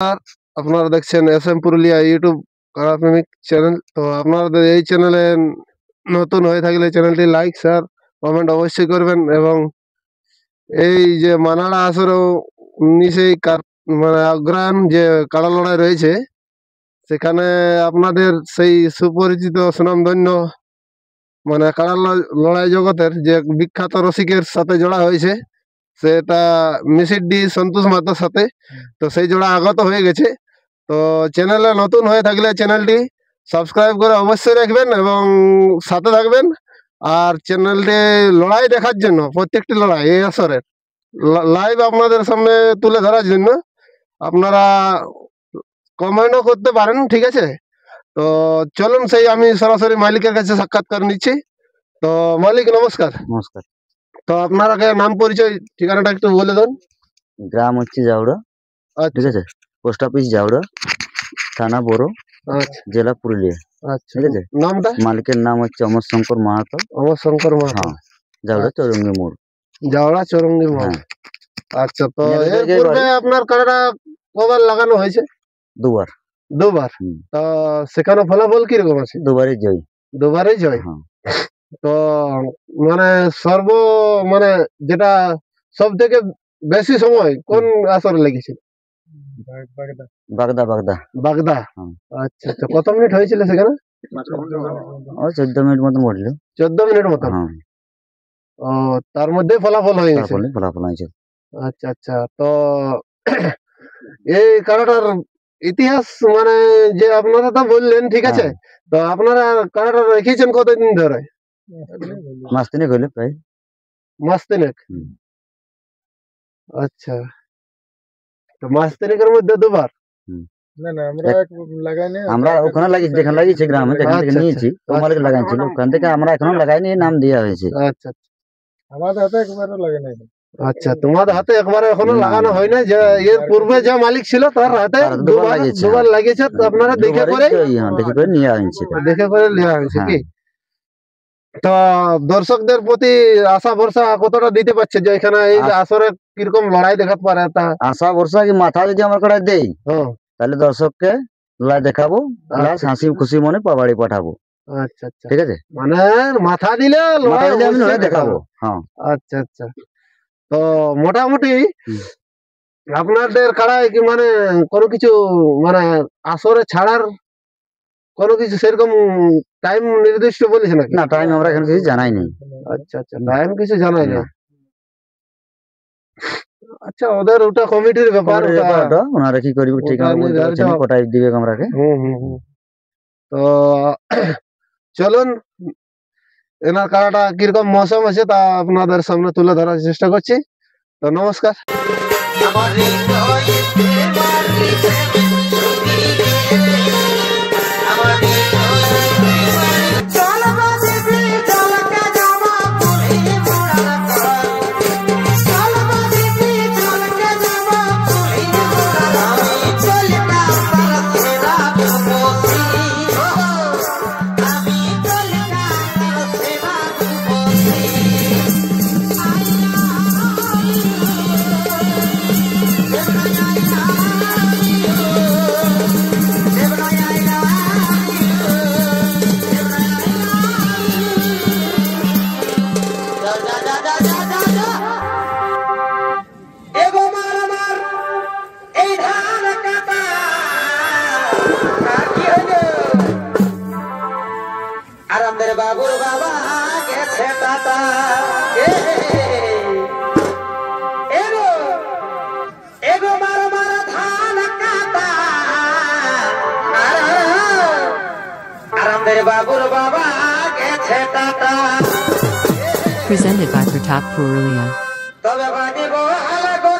আর আপনারা দেখছেন SM Purulia YouTube কারাপ্রেমিক channel. তো আপনাদের এই চ্যানেলে নতুন হয়ে থাকলে চ্যানেলটি লাইক শেয়ার কমেন্ট অবশ্যই করবেন। এবং এই যে মানাড়া আসরেও নিচেই মানে অগ্রহায়ণ যে কাড়া লড়াই রয়েছে, সেখানে আপনাদের সেই সুপরিচিত সুনামধন্য মানে কাড়া লড়াই জগতের যে বিখ্যাত রসিকের সাথে জোড়া হয়েছে, সেটা মিসিডি সন্তোষ মাতার সাথে। তো সেই জোড়া আগত হয়ে গেছে। তো চ্যানেলে নতুন হয়ে থাকলে চ্যানেলটি সাবস্ক্রাইব করে অবশ্যই রাখবেন এবং সাথে থাকবেন। আর চ্যানেলটি লড়াই দেখার জন্য, প্রত্যেকটি লড়াই এই আসরের লাইভ আপনাদের সামনে তুলে ধরার জন্য আপনারা কমেন্টও করতে পারেন, ঠিক আছে? তো চলুন সেই আমি সরাসরি মালিকের কাছে সাক্ষাৎকার নিচ্ছি। তো মালিক নমস্কার। নমস্কার। তো আপনার আগে নাম পরিচয় ঠিকানাটা একটু বলে দেন। গ্রাম হচ্ছে জাউড়া, ঠিক আছে? পোস্ট অফিস জাউড়া, থানা বড়, আচ্ছা জেলা পুরুলিয়া। আচ্ছা, ঠিক আছে। নামটা? মালিকের নাম হচ্ছে অমর শঙ্কর মাহাতো। অমর শঙ্কর মাহাতো। হ্যাঁ, জাউড়া চৌরঙ্গি মোড়। জাউড়া চৌরঙ্গি মোড়। হ্যাঁ। আচ্ছা, তো এর পূর্বে আপনার কাড়াটা কবার লাগানো হয়েছে? দুবার। দুবার। তো সেখানে ফলাফল কিরকম আছে? দুবারই জয়। দুবারই জয়। তো মানে মানে যেটা সব থেকে বেশি সময় কোন আসরে লেগেছিল? বাগদা বাগদা বাগদা। আচ্ছা আচ্ছা, কত মিনিট হয়েছিল সেখানে? 14 মিনিট মতন বললো। 14 মিনিট মতন। ও, তার মধ্যে ফলাফল হয়ে গেছে। ফলাফল হয়েছে। আচ্ছা আচ্ছা, তো এই কাড়াটার ইতিহাস মানে যে আপনারা তো বললেন, ঠিক আছে, তো আপনারা কাড়াটা রেখেছেন কতদিন ধরে? মাস তিনেক হইলো প্রায়। মাস তিনেক। আচ্ছা, তো মাস তিনেকের মধ্যে দুবার? আমরা ওখানে লাগিয়েছি, যেখানে লাগিয়েছি গ্রামে, যেখান থেকে নিয়েছি মালিক লাগাইছিল, ওখান থেকে আমরা এখনো লাগাইনি, নাম দেওয়া হয়েছে। আচ্ছা আচ্ছা, আমাদের হাতে একবারও লাগানো হয়নি। আচ্ছা, তোমাদের হাতে একবারে এখনো লাগানো হয় না? যে এর পূর্বে যে মালিক ছিল তার হাতে দুবার লাগিয়েছে। আপনারা দেখে করে নিয়ে আনছে, দেখে করে নিয়ে আনছে কি? তো দর্শকদের প্রতি আশা ভরসা কতটা দিতে পারছে যে এখানে এই আসরে কিরকম লড়াই দেখাতে পারে? তা আশা ভরসা কি মাথা যদি আমার কড়াই দেই, তাহলে দর্শককে লড়াই দেখাবো, প্লাস হাসি খুশি মনে বাড়ি পাঠাবো। আচ্ছা আচ্ছা, ঠিক আছে। মানে মাথা দিলে লড়াই দেখাবো। আচ্ছা আচ্ছা, তো মোটামুটি আপনাদের কাড়ায় কি মানে কোনো কিছু মানে আসরে ছাড়ার কোনো কিছু সেরকম টাইম নির্দিষ্ট বলেছে নাকি? না, টাইম আমরা এখানে কিছু জানাই নাই। আচ্ছা আচ্ছা, টাইম কিছু জানাই না। আচ্ছা, ওদের ওটা কমিটির ব্যাপার, ওনারা কি করবে ঠিক আছে, কোটাই দিবে আমরাকে। তো চলুন এনার কাড়াটা কিরকম মৌসুম আছে তা আপনাদের সামনে তুলে ধরার চেষ্টা করছি। তো নমস্কার। বাবুর বাবা গেছে টাটা, এগো মার মার ধান কাটা, আরামদের বাবুর বাবা গেছে tata. Presented by Pratap Purulia. তবে বাজিব আলাগো